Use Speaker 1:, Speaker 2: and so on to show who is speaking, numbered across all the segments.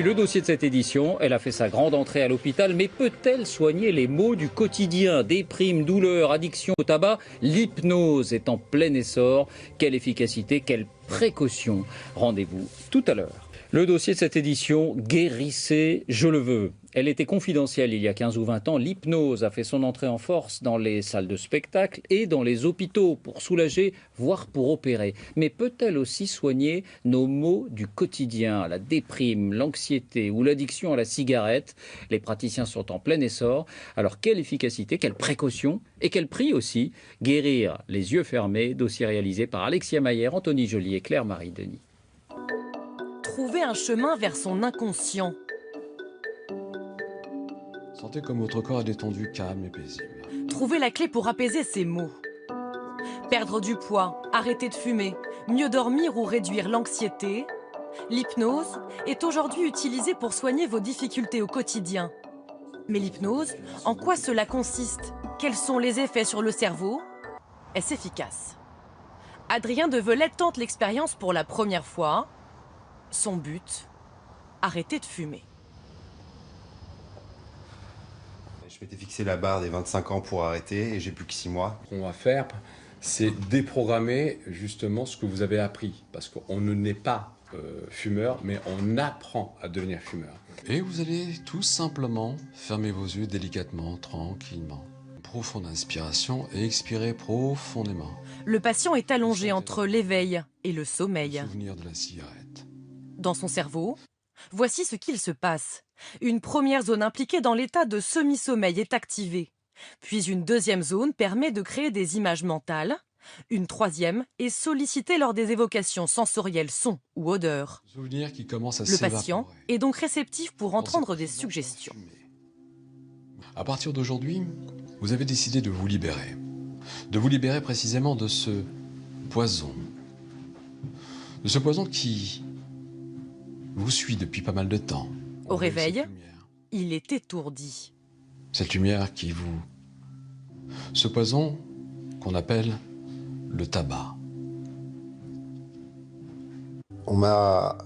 Speaker 1: Puis le dossier de cette édition, elle a fait sa grande entrée à l'hôpital, mais peut-elle soigner les maux du quotidien? Déprime, douleur, addiction au tabac, l'hypnose est en plein essor. Quelle efficacité, quelle précaution? Rendez-vous tout à l'heure. Le dossier de cette édition, guérissez, je le veux. Elle était confidentielle il y a 15 ou 20 ans. L'hypnose a fait son entrée en force dans les salles de spectacle et dans les hôpitaux pour soulager, voire pour opérer. Mais peut-elle aussi soigner nos maux du quotidien, la déprime, l'anxiété ou l'addiction à la cigarette? Les praticiens sont en plein essor. Alors quelle efficacité, quelle précaution et quel prix aussi? Guérir les yeux fermés, dossier réalisé par Alexia Mayer, Anthony Joly et Claire-Marie Denis.
Speaker 2: Trouver un chemin vers son inconscient.
Speaker 3: Sentez comme votre corps est détendu, calme et paisible.
Speaker 2: Trouver la clé pour apaiser ses maux. Perdre du poids, arrêter de fumer, mieux dormir ou réduire l'anxiété. L'hypnose est aujourd'hui utilisée pour soigner vos difficultés au quotidien. Mais l'hypnose, en quoi cela consiste? Quels sont les effets sur le cerveau? Est-ce efficace? Adrien de Velette tente l'expérience pour la première fois. Son but, arrêter de fumer.
Speaker 4: Je m'étais fixé la barre des 25 ans pour arrêter et j'ai plus que 6 mois.
Speaker 3: Ce qu'on va faire, c'est déprogrammer justement ce que vous avez appris. Parce qu'on ne naît pas fumeur, mais on apprend à devenir fumeur. Et vous allez tout simplement fermer vos yeux délicatement, tranquillement. Profonde inspiration et expirez profondément.
Speaker 2: Le patient est allongé entre l'éveil et le sommeil.
Speaker 3: Souvenir de la cigarette.
Speaker 2: Dans son cerveau, voici ce qu'il se passe. Une première zone impliquée dans l'état de semi-sommeil est activée. Puis une deuxième zone permet de créer des images mentales. Une troisième est sollicitée lors des évocations sensorielles, sons ou odeurs.
Speaker 3: Souvenir qui commence à
Speaker 2: Le
Speaker 3: s'évaporer.
Speaker 2: patient est donc réceptif pour entendre des suggestions.
Speaker 3: À partir d'aujourd'hui, vous avez décidé de vous libérer. De vous libérer précisément de ce poison. De ce poison qui vous suit depuis pas mal de temps.
Speaker 2: Au réveil, il est étourdi.
Speaker 3: Cette lumière qui vous... Ce poison qu'on appelle le tabac.
Speaker 4: On m'a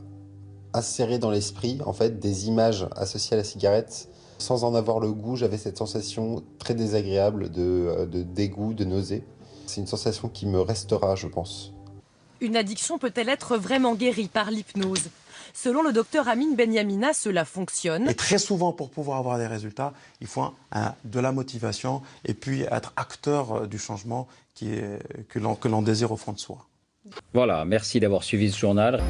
Speaker 4: inséré dans l'esprit en fait des images associées à la cigarette. Sans en avoir le goût, j'avais cette sensation très désagréable de dégoût, de nausée. C'est une sensation qui me restera, je pense.
Speaker 2: Une addiction peut-elle être vraiment guérie par l'hypnose? Selon le docteur Amine Benyamina, cela fonctionne.
Speaker 5: Et très souvent, pour pouvoir avoir des résultats, il faut de la motivation et puis être acteur du changement que l'on désire au fond de soi.
Speaker 1: Voilà, merci d'avoir suivi ce journal.